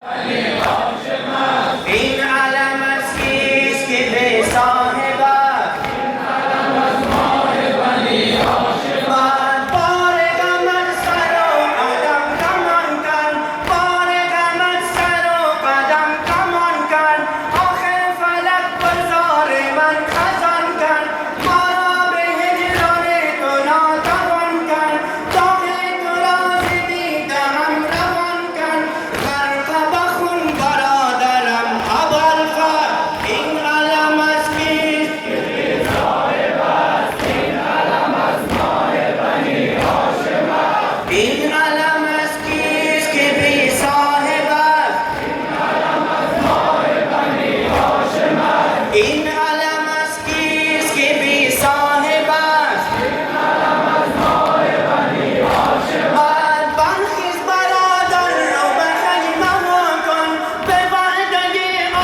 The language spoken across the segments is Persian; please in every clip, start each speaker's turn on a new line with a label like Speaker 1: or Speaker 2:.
Speaker 1: این علم از کیست که به صاحب است؟ من بار غم از سر و قدم کمان کن، بار غم از سر و قدم کمان کن، آخر فلک گذار من خزان کن، ما را به هجران تو ناتوان کن، داغ تو را ز دیده‌ام روان کن، غرق بخون برادرم ابوالفضل. این علم از کیست که به صاحب است؟ این علم از ماه بنی هاشم است. این علم از کیست که بی صاحب است؟ این علم از ماه بنی هاشم است. این علم از کیست که بی صاحب است؟ این علم از ماه بنی هاشم است. برخیز برادر رو به خیمه وا کن، به وعده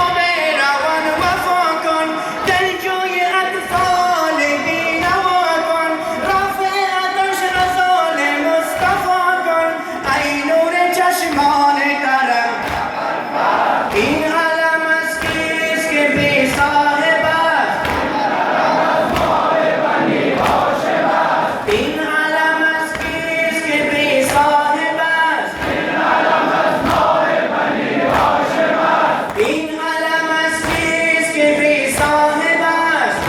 Speaker 1: آب روان وفا کن، دلجوی اطفال بینوا کن، رفع عطش از آل مصطفی کن، ای نور چشمان ترم. این علم از کیست که بی صاحب است؟ این علم از کیست که بی صاحب است؟ این علم از کیست که بی صاحب است؟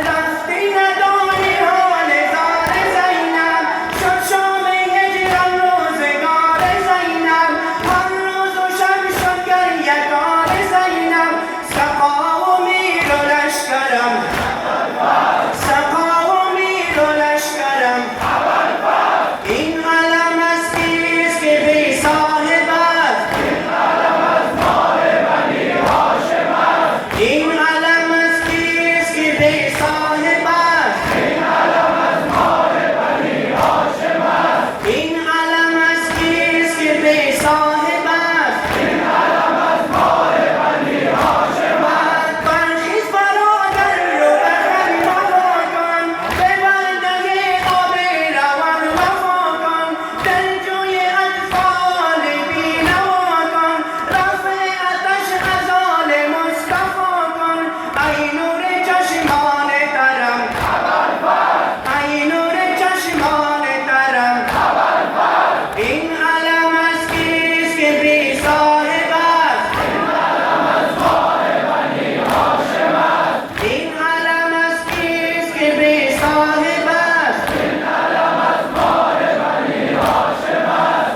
Speaker 1: رفتی ندانی حال زار زینب، شد شام هجران روزگار زینب، هر روز و شب شد گریه‌کار زینب، سقا و میر و لشکرم، سقا و میر و لشکرم. این علم از کیست که بی صاحب است؟ این علم از کیست که بی صاحب است؟ این علم از کیست که بی صاحب است؟ برخیز برادر رو به خیمه وا کن، به وعده آب روان وفا کن، دلجوی اطفال بینوا کن، رفع عطش از آل مصطفی کن، ای نور چشمان ترم، ای نور چشمان ترم. این علم از کیست که بی صاحب است؟ این علم از کیست که بی صاحب است؟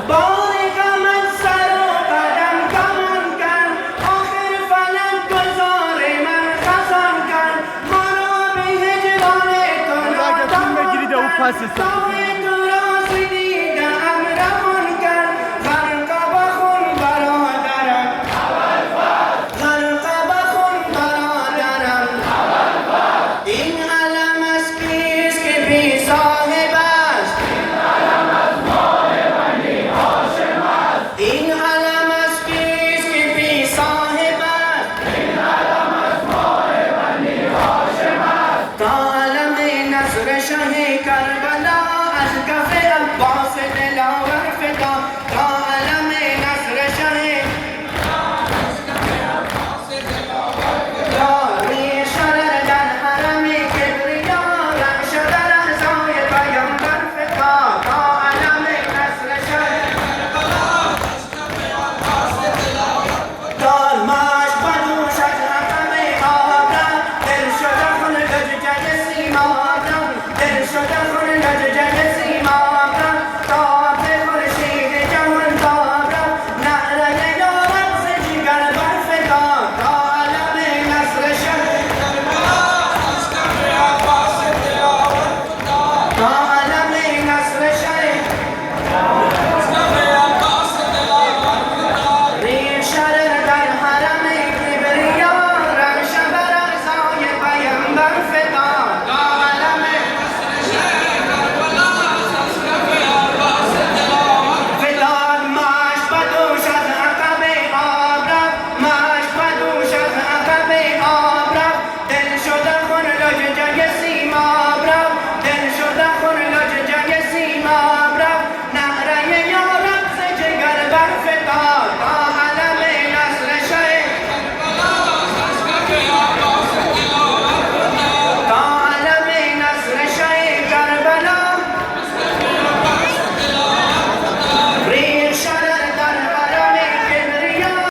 Speaker 1: بار غم از سر و قدم کمان کن، آخر فلک گذار من خزان کن، ما را به هجران تو ناتوان کن.